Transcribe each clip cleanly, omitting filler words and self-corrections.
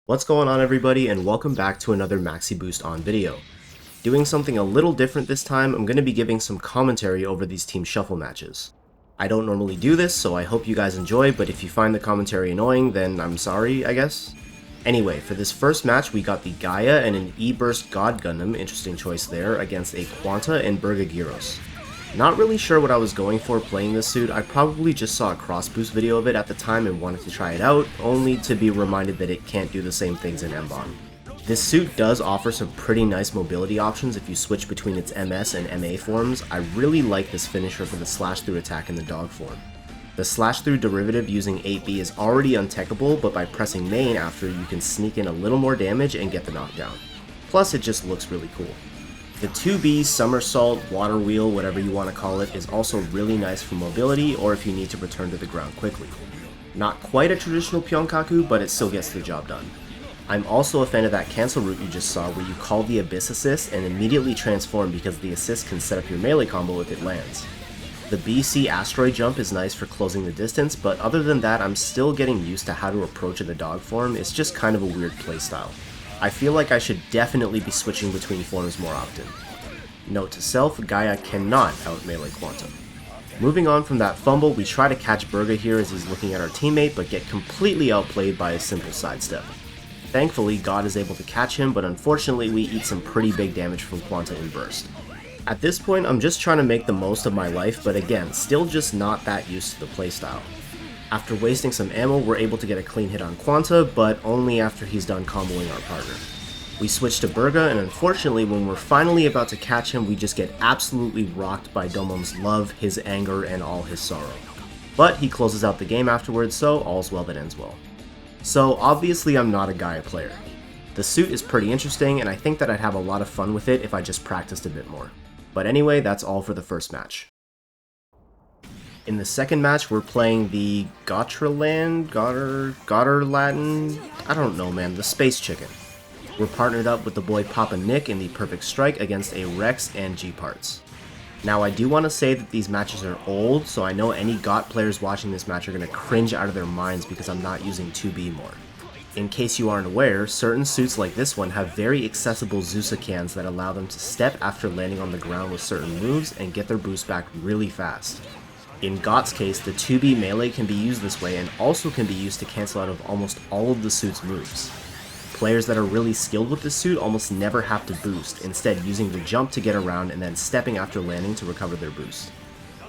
What's going on, everybody, and welcome back to another Maxi Boost on video. Doing something a little different this time, I'm going to be giving some commentary over these team shuffle matches. I don't normally do this, so I hope you guys enjoy, but if you find the commentary annoying, then I'm sorry, I guess. Anyway, for this first match, we got the Gaia and an E-Burst God Gundam, interesting choice there, against a Quanta and Berga Giros. Not really sure what I was going for playing this suit. I probably just saw a cross boost video of it at the time and wanted to try it out, only to be reminded that it can't do the same things in EXVSMBON. This suit does offer some pretty nice mobility options if you switch between its MS and MA forms. I really like this finisher for the slash through attack in the dog form. The slash through derivative using 8B is already untechable, but by pressing main after, you can sneak in a little more damage and get the knockdown. Plus, it just looks really cool. The 2B somersault, water wheel, whatever you want to call it, is also really nice for mobility or if you need to return to the ground quickly. Not quite a traditional Pyeongkaku, but it still gets the job done. I'm also a fan of that cancel route you just saw where you call the Abyss assist and immediately transform because the assist can set up your melee combo if it lands. The BC asteroid jump is nice for closing the distance, but other than that, I'm still getting used to how to approach in the dog form. It's just kind of a weird playstyle. I feel like I should definitely be switching between forms more often. Note to self, Gaia cannot out-melee Quanta. Moving on from that fumble, we try to catch Berga here as he's looking at our teammate, but get completely outplayed by a simple sidestep. Thankfully, God is able to catch him, but unfortunately we eat some pretty big damage from Quanta in burst. At this point, I'm just trying to make the most of my life, but again, still just not that used to the playstyle. After wasting some ammo, we're able to get a clean hit on Quanta, but only after he's done comboing our partner. We switch to Berga, and unfortunately, when we're finally about to catch him, we just get absolutely rocked by Domom's love, his anger, and all his sorrow. But he closes out the game afterwards, so all's well that ends well. So obviously I'm not a Gaia player. The suit is pretty interesting, and I think that I'd have a lot of fun with it if I just practiced a bit more. But anyway, that's all for the first match. In the second match, we're playing the Gottrlatan, I don't know, man, the space chicken. We're partnered up with the boy Papa Nick in the perfect strike against a Rex and G-Parts. Now, I do want to say that these matches are old, so I know any GOT players watching this match are going to cringe out of their minds because I'm not using 2B more. In case you aren't aware, certain suits like this one have very accessible Zusa cans that allow them to step after landing on the ground with certain moves and get their boost back really fast. In GOT's case, the 2B melee can be used this way and also can be used to cancel out of almost all of the suit's moves. Players that are really skilled with this suit almost never have to boost, instead using the jump to get around and then stepping after landing to recover their boost.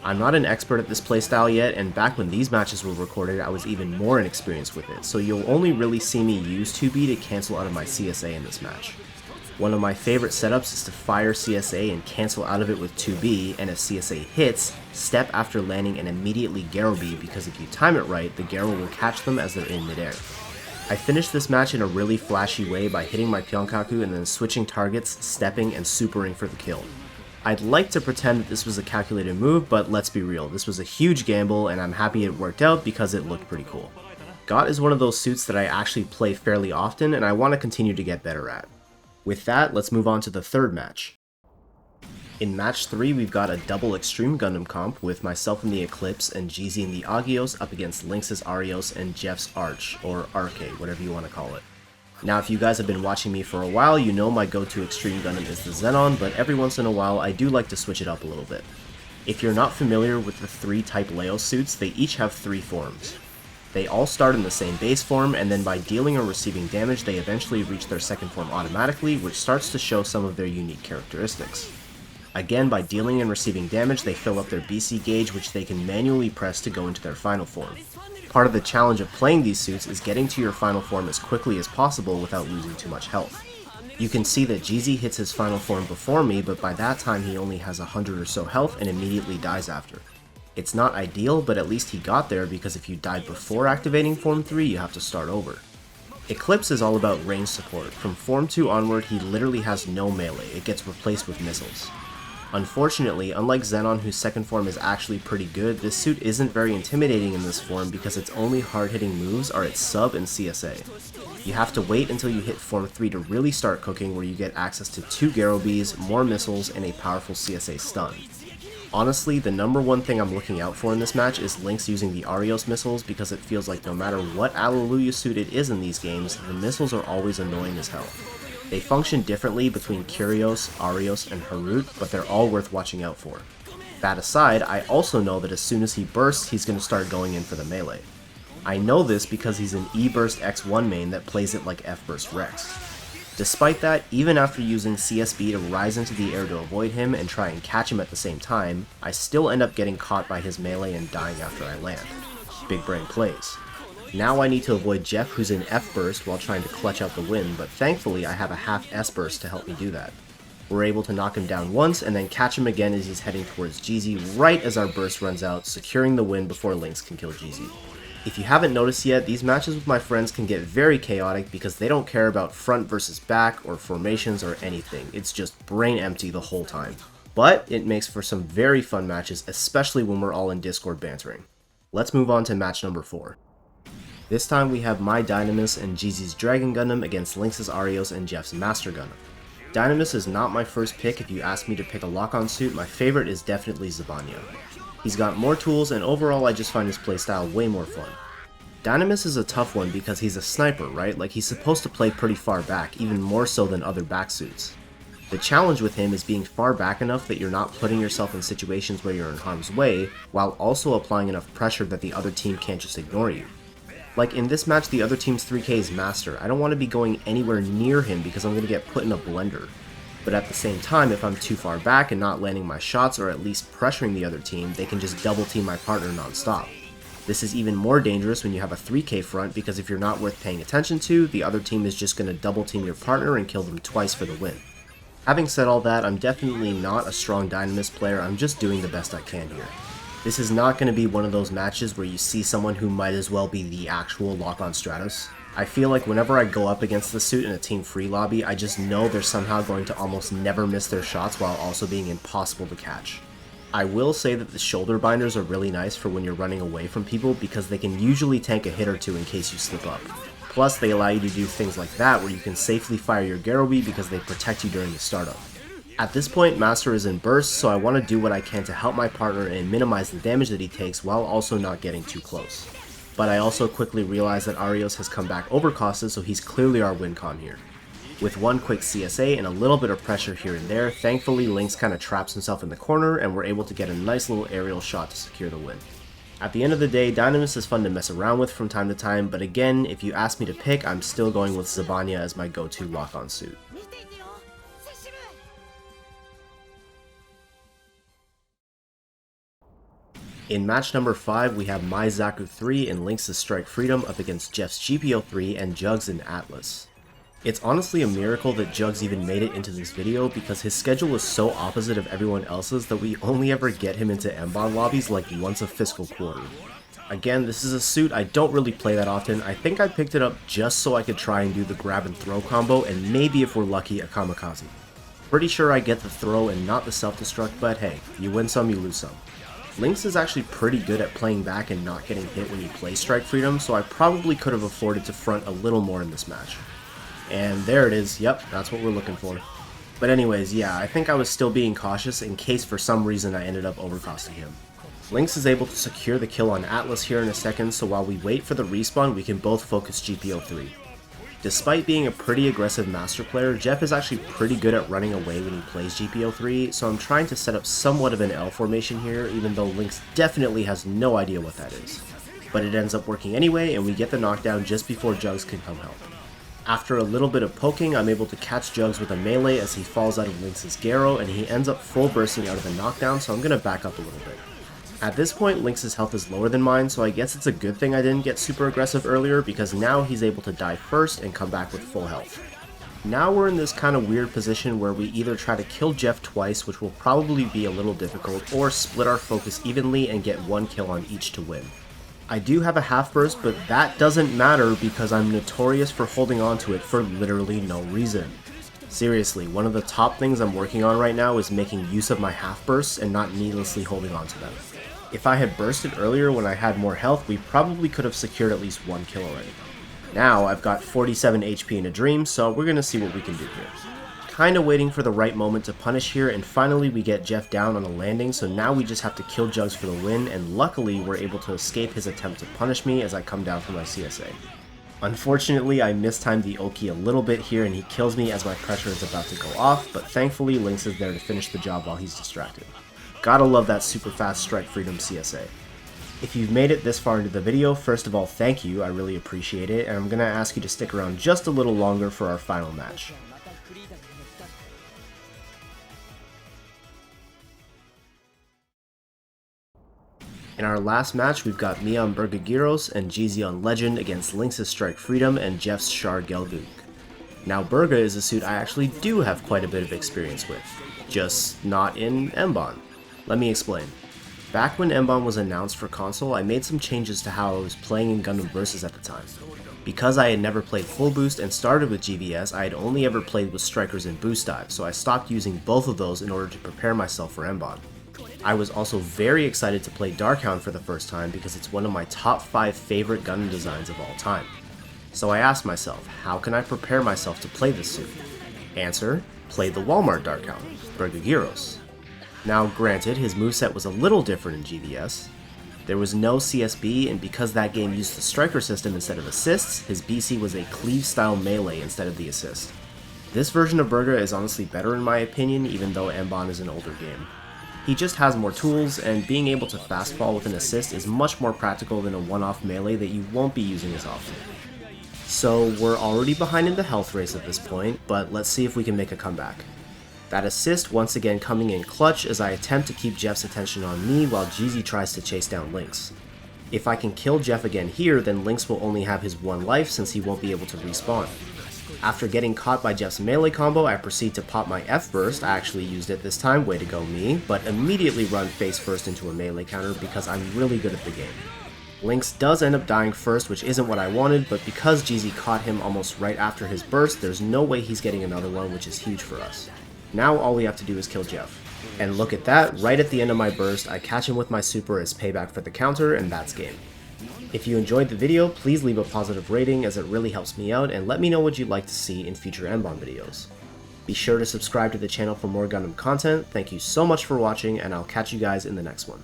I'm not an expert at this playstyle yet, and back when these matches were recorded I was even more inexperienced with it, so you'll only really see me use 2B to cancel out of my CSA in this match. One of my favorite setups is to fire CSA and cancel out of it with 2B, and if CSA hits, step after landing and immediately Garo B, because if you time it right, the Garo will catch them as they're in midair. I finished this match in a really flashy way by hitting my Pyeongkaku and then switching targets, stepping, and supering for the kill. I'd like to pretend that this was a calculated move, but let's be real, this was a huge gamble and I'm happy it worked out because it looked pretty cool. GOT is one of those suits that I actually play fairly often and I want to continue to get better at. With that, let's move on to the third match. In match 3, we've got a double Extreme Gundam comp with myself in the Eclipse and Jeezy in the Agios up against Lynx's Arios and Jeff's Arch, or Arcade, whatever you want to call it. Now, if you guys have been watching me for a while, you know my go-to Extreme Gundam is the Zenon, but every once in a while I do like to switch it up a little bit. If you're not familiar with the 3 Type Leo suits, they each have 3 forms. They all start in the same base form, and then by dealing or receiving damage, they eventually reach their second form automatically, which starts to show some of their unique characteristics. Again, by dealing and receiving damage, they fill up their BC gauge, which they can manually press to go into their final form. Part of the challenge of playing these suits is getting to your final form as quickly as possible without losing too much health. You can see that Jeezy hits his final form before me, but by that time he only has 100 or so health and immediately dies after. It's not ideal, but at least he got there because if you died before activating Form 3, you have to start over. Eclipse is all about range support. From Form 2 onward, he literally has no melee, it gets replaced with missiles. Unfortunately, unlike Zenon, whose second form is actually pretty good, this suit isn't very intimidating in this form because its only hard-hitting moves are its sub and CSA. You have to wait until you hit Form 3 to really start cooking, where you get access to 2 Garo Bs, more missiles, and a powerful CSA stun. Honestly, the number one thing I'm looking out for in this match is Lynx using the Arios missiles because it feels like no matter what Alleluia suit it is in these games, the missiles are always annoying as hell. They function differently between Kyrios, Arios, and Harut, but they're all worth watching out for. That aside, I also know that as soon as he bursts, he's going to start going in for the melee. I know this because he's an E-Burst X1 main that plays it like F-Burst Rex. Despite that, even after using CSB to rise into the air to avoid him and try and catch him at the same time, I still end up getting caught by his melee and dying after I land. Big brain plays. Now I need to avoid Jeff, who's in F-Burst, while trying to clutch out the win, but thankfully I have a half S-Burst to help me do that. We're able to knock him down once and then catch him again as he's heading towards GZ right as our burst runs out, securing the win before Lynx can kill GZ. If you haven't noticed yet, these matches with my friends can get very chaotic because they don't care about front versus back or formations or anything. It's just brain empty the whole time. But it makes for some very fun matches, especially when we're all in Discord bantering. Let's move on to match number 4. This time we have my Dynames and GZ's Dragon Gundam against Lynx's Arios and Jeff's Master Gundam. Dynames is not my first pick. If you ask me to pick a lock-on suit, my favorite is definitely Zabannya. He's got more tools, and overall I just find his playstyle way more fun. Dynames is a tough one because he's a sniper, right? Like, he's supposed to play pretty far back, even more so than other back suits. The challenge with him is being far back enough that you're not putting yourself in situations where you're in harm's way, while also applying enough pressure that the other team can't just ignore you. Like, in this match, the other team's 3K is Master. I don't want to be going anywhere near him because I'm going to get put in a blender. But at the same time, if I'm too far back and not landing my shots or at least pressuring the other team, they can just double team my partner non-stop. This is even more dangerous when you have a 3K front because if you're not worth paying attention to, the other team is just going to double team your partner and kill them twice for the win. Having said all that, I'm definitely not a strong Dynames player, I'm just doing the best I can here. This is not going to be one of those matches where you see someone who might as well be the actual lock-on Stratos. I feel like whenever I go up against the suit in a team free lobby, I just know they're somehow going to almost never miss their shots while also being impossible to catch. I will say that the shoulder binders are really nice for when you're running away from people because they can usually tank a hit or two in case you slip up. Plus, they allow you to do things like that where you can safely fire your Garobi because they protect you during the startup. At this point, Master is in burst, so I want to do what I can to help my partner and minimize the damage that he takes while also not getting too close. But I also quickly realize that Arios has come back overcosted, so he's clearly our win con here. With one quick CSA and a little bit of pressure here and there, thankfully Lynx kind of traps himself in the corner and we're able to get a nice little aerial shot to secure the win. At the end of the day, Dynames is fun to mess around with from time to time, but again, if you ask me to pick, I'm still going with Zabannya as my go-to lock-on suit. In match number 5, we have my Zaku III and Lynx's Strike Freedom up against Jeff's GPO3 and Jugs in Atlas. It's honestly a miracle that Jugs even made it into this video because his schedule is so opposite of everyone else's that we only ever get him into EXVSMBON lobbies like once a fiscal quarter. Again, this is a suit I don't really play that often. I think I picked it up just so I could try and do the grab and throw combo and maybe if we're lucky a kamikaze. Pretty sure I get the throw and not the self-destruct, but hey, you win some, you lose some. Lynx is actually pretty good at playing back and not getting hit when you play Strike Freedom, so I probably could have afforded to front a little more in this match. And there it is, yep, that's what we're looking for. But anyways, yeah, I think I was still being cautious in case for some reason I ended up overcosting him. Lynx is able to secure the kill on Atlas here in a second, so while we wait for the respawn, we can both focus GPO3. Despite being a pretty aggressive Master player, Jeff is actually pretty good at running away when he plays GPO3, so I'm trying to set up somewhat of an L formation here, even though Lynx definitely has no idea what that is. But it ends up working anyway, and we get the knockdown just before Jugs can come help. After a little bit of poking, I'm able to catch Jugs with a melee as he falls out of Lynx's Garo, and he ends up full bursting out of the knockdown, so I'm going to back up a little bit. At this point, Lynx's health is lower than mine, so I guess it's a good thing I didn't get super aggressive earlier because now he's able to die first and come back with full health. Now we're in this kind of weird position where we either try to kill Jeff twice, which will probably be a little difficult, or split our focus evenly and get one kill on each to win. I do have a half burst, but that doesn't matter because I'm notorious for holding on to it for literally no reason. Seriously, one of the top things I'm working on right now is making use of my half bursts and not needlessly holding on to them. If I had bursted earlier when I had more health, we probably could have secured at least one kill already. Now, I've got 47 HP in a dream, so we're gonna see what we can do here. kinda waiting for the right moment to punish here, and finally we get Jeff down on a landing, so now we just have to kill Jugs for the win, and luckily we're able to escape his attempt to punish me as I come down from my CSA. Unfortunately, I mistimed the Oki a little bit here and he kills me as my pressure is about to go off, but thankfully Lynx is there to finish the job while he's distracted. Gotta love that super fast strike freedom CSA. If you've made it this far into the video, first of all, thank you, I really appreciate it, and I'm gonna ask you to stick around just a little longer for our final match. In our last match, we've got me on Berga Giros and Jeezy on Legend against Lynx's Strike Freedom and Jeff's Shar Gelgoog. Now Berga is a suit I actually do have quite a bit of experience with, just not in EXVSMBON. Let me explain. Back when EXVSMBON was announced for console, I made some changes to how I was playing in Gundam Versus at the time. Because I had never played full boost and started with GVS, I had only ever played with strikers and boost dive, so I stopped using both of those in order to prepare myself for EXVSMBON. I was also very excited to play Darkhound for the first time because it's one of my top 5 favorite Gundam designs of all time. So I asked myself, how can I prepare myself to play this suit? Answer, play the Walmart Darkhound, Berga Giros. Now granted, his moveset was a little different in GVS. There was no CSB, and because that game used the striker system instead of assists, his BC was a cleave style melee instead of the assist. This version of Berga is honestly better in my opinion, even though EXVSMBON is an older game. He just has more tools, and being able to fast fall with an assist is much more practical than a one-off melee that you won't be using as often. So we're already behind in the health race at this point, but let's see if we can make a comeback. That assist once again coming in clutch as I attempt to keep Jeff's attention on me while Jeezy tries to chase down Lynx. If I can kill Jeff again here, then Lynx will only have his 1 life since he won't be able to respawn. After getting caught by Jeff's melee combo, I proceed to pop my F burst. I actually used it this time, way to go me, but immediately run face first into a melee counter because I'm really good at the game. Lynx does end up dying first, which isn't what I wanted, but because Jeezy caught him almost right after his burst, there's no way he's getting another one, which is huge for us. Now all we have to do is kill Jeff. And look at that, right at the end of my burst, I catch him with my super as payback for the counter, and that's game. If you enjoyed the video, please leave a positive rating as it really helps me out, and let me know what you'd like to see in future EXVSMBON videos. Be sure to subscribe to the channel for more Gundam content. Thank you so much for watching, and I'll catch you guys in the next one.